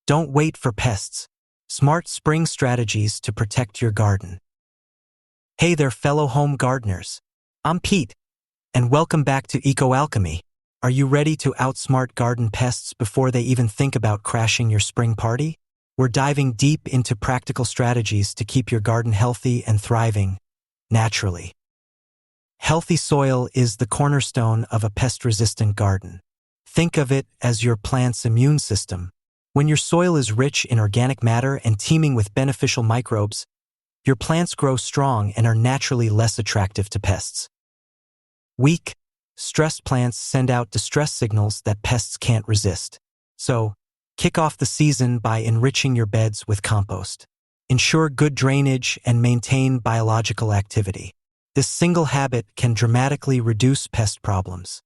Don't wait for pests. Smart spring strategies to protect your garden. Hey there, fellow home gardeners. I'm Pete, and welcome back to Eco Alchemy. Are you ready to outsmart garden pests before they even think about crashing your spring party? We're diving deep into practical strategies to keep your garden healthy and thriving naturally. Healthy soil is the cornerstone of a pest-resistant garden. Think of it as your plant's immune system. When your soil is rich in organic matter and teeming with beneficial microbes, your plants grow strong and are naturally less attractive to pests. Weak, stressed plants send out distress signals that pests can't resist. So, kick off the season by enriching your beds with compost. Ensure good drainage and maintain biological activity. This single habit can dramatically reduce pest problems.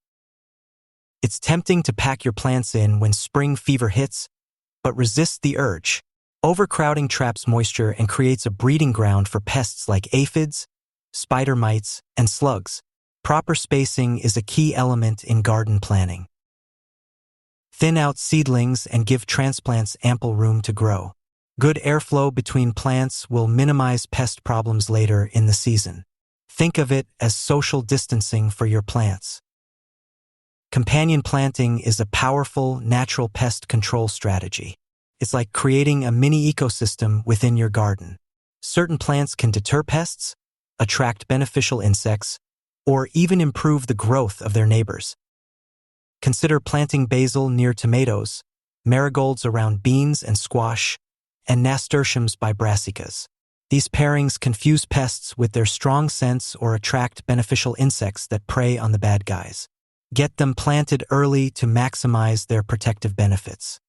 It's tempting to pack your plants in when spring fever hits, but resist the urge. Overcrowding traps moisture and creates a breeding ground for pests like aphids, spider mites, and slugs. Proper spacing is a key element in garden planning. Thin out seedlings and give transplants ample room to grow. Good airflow between plants will minimize pest problems later in the season. Think of it as social distancing for your plants. Companion planting is a powerful, natural pest control strategy. It's like creating a mini ecosystem within your garden. Certain plants can deter pests, attract beneficial insects, or even improve the growth of their neighbors. Consider planting basil near tomatoes, marigolds around beans and squash, and nasturtiums by brassicas. These pairings confuse pests with their strong scents or attract beneficial insects that prey on the bad guys. Get them planted early to maximize their protective benefits.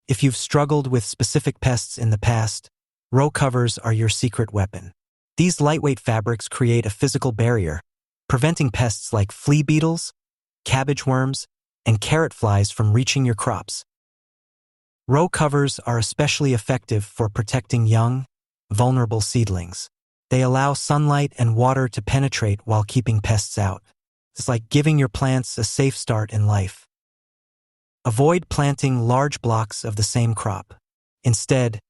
If you've struggled with specific pests in the past, row covers are your secret weapon. These lightweight fabrics create a physical barrier, preventing pests like flea beetles, cabbage worms, and carrot flies from reaching your crops. Row covers are especially effective for protecting young, vulnerable seedlings. They allow sunlight and water to penetrate while keeping pests out. It's like giving your plants a safe start in life. Avoid planting large blocks of the same crop. Instead,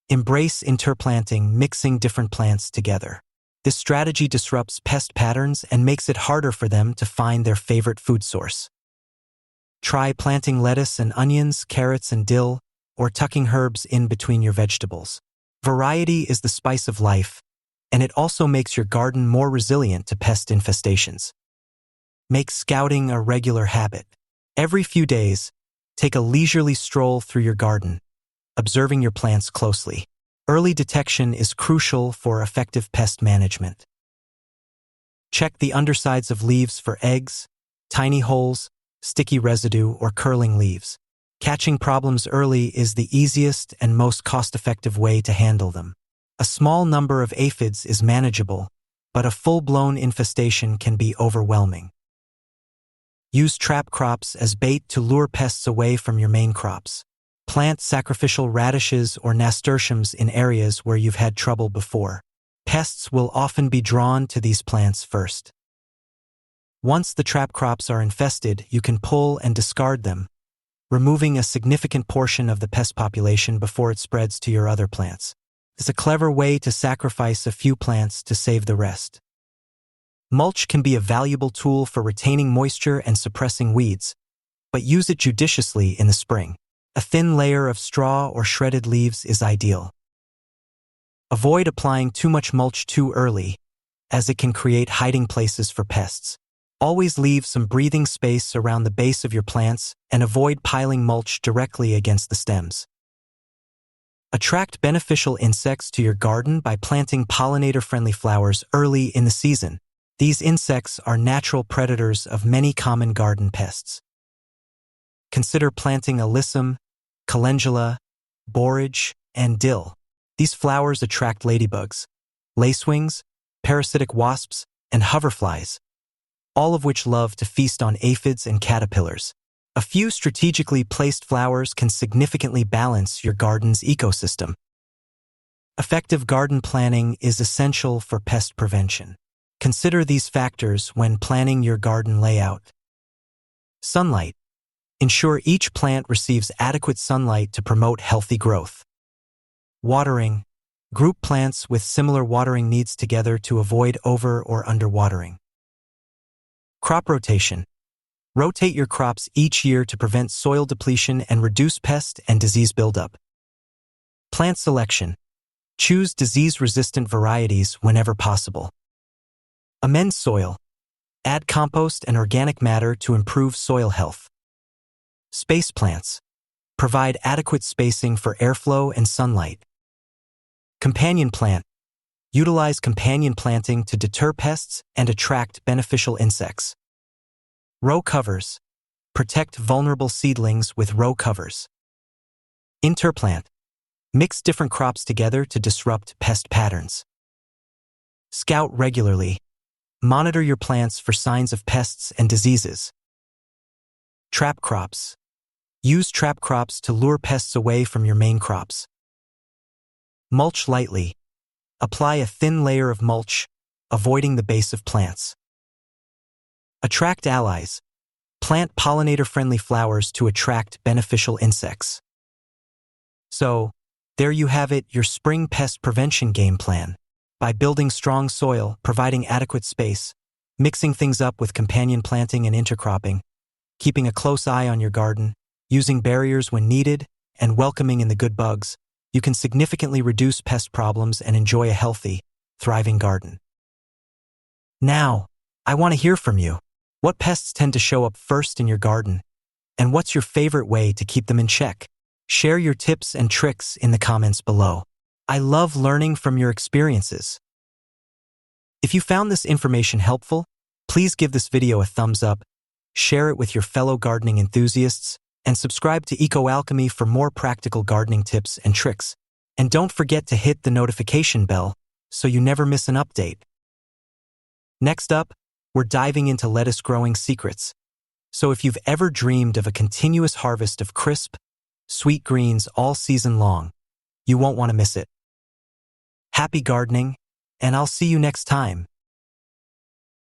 embrace interplanting, mixing different plants together. This strategy disrupts pest patterns and makes it harder for them to find their favorite food source. Try planting lettuce and onions, carrots and dill, or tucking herbs in between your vegetables. Variety is the spice of life, and it also makes your garden more resilient to pest infestations. Make scouting a regular habit. Every few days, take a leisurely stroll through your garden, observing your plants closely. Early detection is crucial for effective pest management. Check the undersides of leaves for eggs, tiny holes, sticky residue, or curling leaves. Catching problems early is the easiest and most cost-effective way to handle them. A small number of aphids is manageable, but a full-blown infestation can be overwhelming. Use trap crops as bait to lure pests away from your main crops. Plant sacrificial radishes or nasturtiums in areas where you've had trouble before. Pests will often be drawn to these plants first. Once the trap crops are infested, you can pull and discard them, removing a significant portion of the pest population before it spreads to your other plants. It's a clever way to sacrifice a few plants to save the rest. Mulch can be a valuable tool for retaining moisture and suppressing weeds, but use it judiciously in the spring. A thin layer of straw or shredded leaves is ideal. Avoid applying too much mulch too early, as it can create hiding places for pests. Always leave some breathing space around the base of your plants and avoid piling mulch directly against the stems. Attract beneficial insects to your garden by planting pollinator-friendly flowers early in the season. These insects are natural predators of many common garden pests. Consider planting alyssum, calendula, borage, and dill. These flowers attract ladybugs, lacewings, parasitic wasps, and hoverflies, all of which love to feast on aphids and caterpillars. A few strategically placed flowers can significantly balance your garden's ecosystem. Effective garden planning is essential for pest prevention. Consider these factors when planning your garden layout. Sunlight. Ensure each plant receives adequate sunlight to promote healthy growth. Watering. Group plants with similar watering needs together to avoid over- or underwatering. Crop rotation. Rotate your crops each year to prevent soil depletion and reduce pest and disease buildup. Plant selection. Choose disease-resistant varieties whenever possible. Amend soil. Add compost and organic matter to improve soil health. Space plants. Provide adequate spacing for airflow and sunlight. Companion plant. Utilize companion planting to deter pests and attract beneficial insects. Row covers. Protect vulnerable seedlings with row covers. Interplant. Mix different crops together to disrupt pest patterns. Scout regularly. Monitor your plants for signs of pests and diseases. Trap crops. Use trap crops to lure pests away from your main crops. Mulch lightly. Apply a thin layer of mulch, avoiding the base of plants. Attract allies. Plant pollinator-friendly flowers to attract beneficial insects. So, there you have it, your spring pest prevention game plan. By building strong soil, providing adequate space, mixing things up with companion planting and intercropping, keeping a close eye on your garden, using barriers when needed, and welcoming in the good bugs, you can significantly reduce pest problems and enjoy a healthy, thriving garden. Now, I want to hear from you. What pests tend to show up first in your garden? And what's your favorite way to keep them in check? Share your tips and tricks in the comments below. I love learning from your experiences. If you found this information helpful, please give this video a thumbs up, share it with your fellow gardening enthusiasts, and subscribe to EcoAlchemy for more practical gardening tips and tricks. And don't forget to hit the notification bell so you never miss an update. Next up, we're diving into lettuce growing secrets. So if you've ever dreamed of a continuous harvest of crisp, sweet greens all season long, you won't want to miss it. Happy gardening, and I'll see you next time.